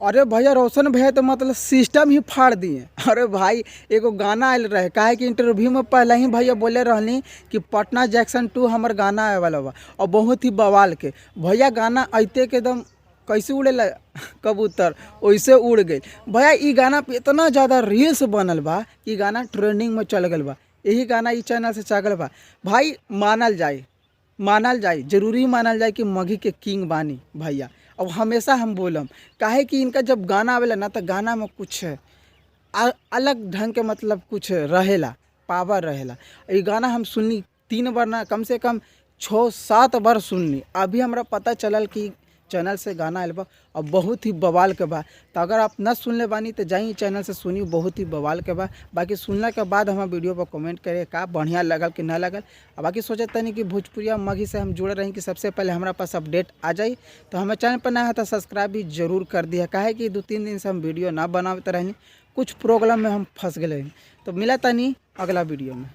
अरे भैया रोशन भैया तो मतलब सिस्टम ही फाड़ दिए। अरे भाई एगो गाना आयल रहे, काहे कि इंटरव्यू में पहले ही भैया बोले रहनी कि पटना जैक्सन 2 हमार गाना आए वाला बा और बहुत ही बवाल के। भैया गाना अइते के एकदम कैसे उड़ेला कबूतर वैसे उड़ गई। भैया ई गाना पे इतना ज़्यादा रील्स बनल बा कि गाना ट्रेंडिंग में चल गल बा। यही गाना ई चैनल से चल बा। भाई मानल जाए जरूरी मानल जाए कि मघी के किंग बानी भैया। अब हमेशा हम बोलम काहे कि इनका जब गाना आवेला ना तो गाना में कुछ अलग ढंग के मतलब कुछ रहेला, पावर रहेला। ये गाना हम सुननी 3 बार ना कम से कम 6-7 बार सुननी। अभी हमरा पता चलल कि चैनल से गाना आयल बा और बहुत ही बवाल के बा। तो अगर आप न सुनले बानी तो जाइए चैनल से सुनी, बहुत ही बवाल के बा। बाकी सुनने के बाद हमारे वीडियो पर कमेंट करे का बढ़िया लगल कि ना लगल। और बाकी सोचे तनी कि भोजपुरिया मघी से हम जुड़े रही कि सबसे पहले हमारा पास अपडेट आ जाए। तो हमें चैनल पर नया है तो सब्सक्राइब भी जरूर कर दिया। काहे कि 2-3 दिन से हम वीडियो ना बनाते रही, कुछ प्रॉब्लम में हम फंस गए। तो मिला तनी अगला वीडियो में।